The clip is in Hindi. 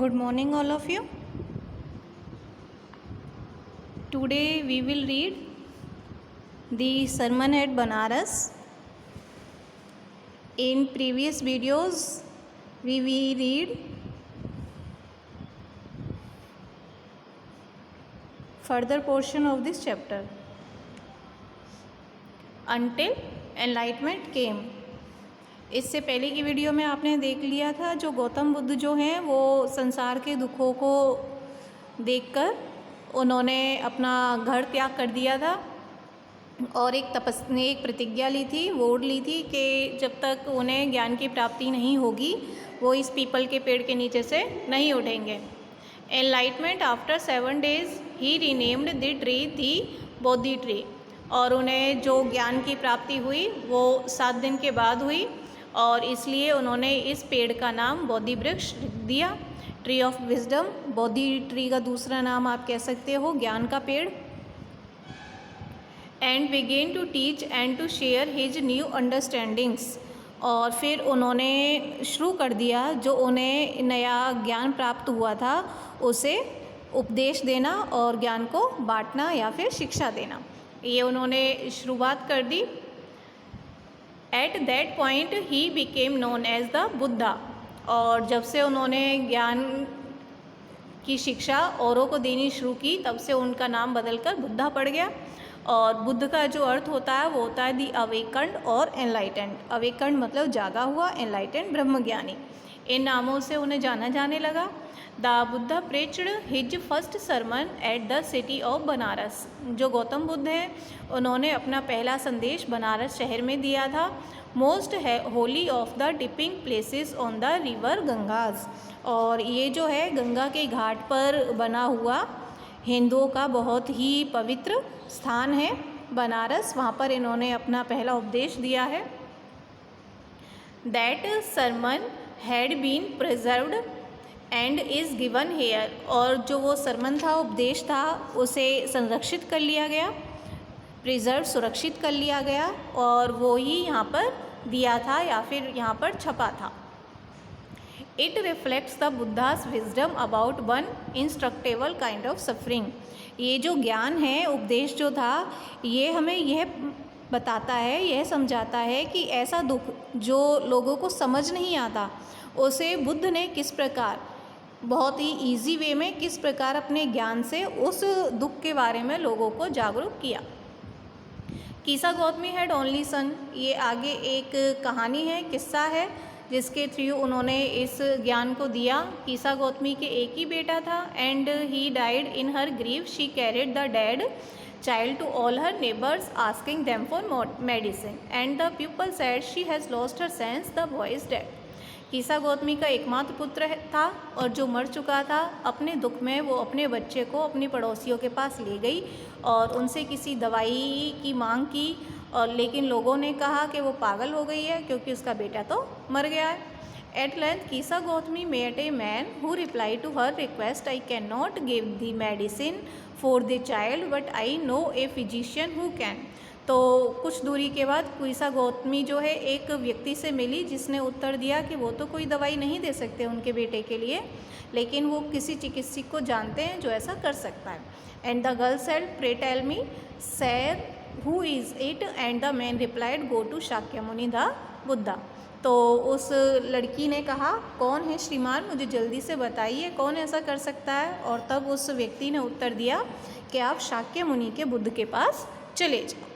Good morning, all of you. Today we will read the sermon at Banaras. In previous videos, we will read further portion of this chapter. Until enlightenment came. इससे पहले की वीडियो में आपने देख लिया था जो गौतम बुद्ध जो हैं वो संसार के दुखों को देखकर उन्होंने अपना घर त्याग कर दिया था और एक प्रतिज्ञा ली थी, वोट ली थी कि जब तक उन्हें ज्ञान की प्राप्ति नहीं होगी वो इस पीपल के पेड़ के नीचे से नहीं उठेंगे। Enlightenment after 7 days he renamed the tree the Bodhi tree, और उन्हें जो ज्ञान की प्राप्ति हुई वो 7 दिन के बाद हुई और इसलिए उन्होंने इस पेड़ का नाम बोधि वृक्ष रख दिया। Tree of wisdom, Bodhi tree का दूसरा नाम आप कह सकते हो ज्ञान का पेड़। And begin to teach and to share his new understandings, और फिर उन्होंने शुरू कर दिया जो उन्हें नया ज्ञान प्राप्त हुआ था उसे उपदेश देना और ज्ञान को बांटना या फिर शिक्षा देना, ये उन्होंने शुरुआत कर दी। At that point he became known as the Buddha, और जब से उन्होंने ज्ञान की शिक्षा औरों को देनी शुरू की तब से उनका नाम बदलकर बुद्धा पड़ गया। और बुद्ध का जो अर्थ होता है वो होता है दी अवेकंड और एनलाइटेंड। अवेकंड मतलब जागा हुआ, एनलाइटेंड ब्रह्मज्ञानी। इन नामों से उन्हें जाना जाने लगा। The Buddha preached his first sermon at the city of Banaras. जो गौतम बुद्ध हैं उन्होंने अपना पहला संदेश बनारस शहर में दिया था। Most holy of the dipping places on the river Ganges, और ये जो है गंगा के घाट पर बना हुआ हिंदुओं का बहुत ही पवित्र स्थान है बनारस, वहाँ पर इन्होंने अपना पहला उपदेश दिया है। That sermon had been preserved and is given here, और जो वो सरमन था, उपदेश था, उसे संरक्षित कर लिया गया, प्रिजर्व सुरक्षित कर लिया गया और वो ही यहाँ पर दिया था या फिर यहाँ पर छपा था। It reflects the Buddha's wisdom about one instructable kind of suffering. ये जो ज्ञान है, उपदेश जो था, ये हमें यह बताता है, यह समझाता है कि ऐसा दुख जो लोगों को समझ नहीं आता उसे बुद्ध ने किस प्रकार बहुत ही इजी वे में किस प्रकार अपने ज्ञान से उस दुख के बारे में लोगों को जागरूक किया। कीसा गौतमी हैड ओनली सन, ये आगे एक कहानी है, किस्सा है जिसके थ्रू उन्होंने इस ज्ञान को दिया। कीसा गौतमी के एक ही बेटा था and he died in her grief she carried the dead child to all her neighbours asking them for medicine and the people said she has lost her sense the boy is dead. Kisa Gautami का एकमात्र पुत्र था और जो मर चुका था। अपने दुख में वो अपने बच्चे को अपनी पड़ोसियों के पास ले गई और उनसे किसी दवाई की मांग की, और लेकिन लोगों ने कहा कि वो पागल हो गई है क्योंकि उसका बेटा तो मर गया है। At length Kisa Gotami met a man who replied to her request, I can not give the medicine for the child but I know a physician who can. तो कुछ दूरी के बाद कीसा गौतमी जो है एक व्यक्ति से मिली जिसने उत्तर दिया कि वो तो कोई दवाई नहीं दे सकते उनके बेटे के लिए, लेकिन वो किसी चिकित्सक को जानते हैं जो ऐसा कर सकता है। And the girl said pray tell me sir who is it, and the man replied go to Shakyamuni the Buddha. तो उस लड़की ने कहा कौन है श्रीमान, मुझे जल्दी से बताइए कौन ऐसा कर सकता है। और तब उस व्यक्ति ने उत्तर दिया कि आप शाक्यमुनि के बुद्ध के पास चले जाओ।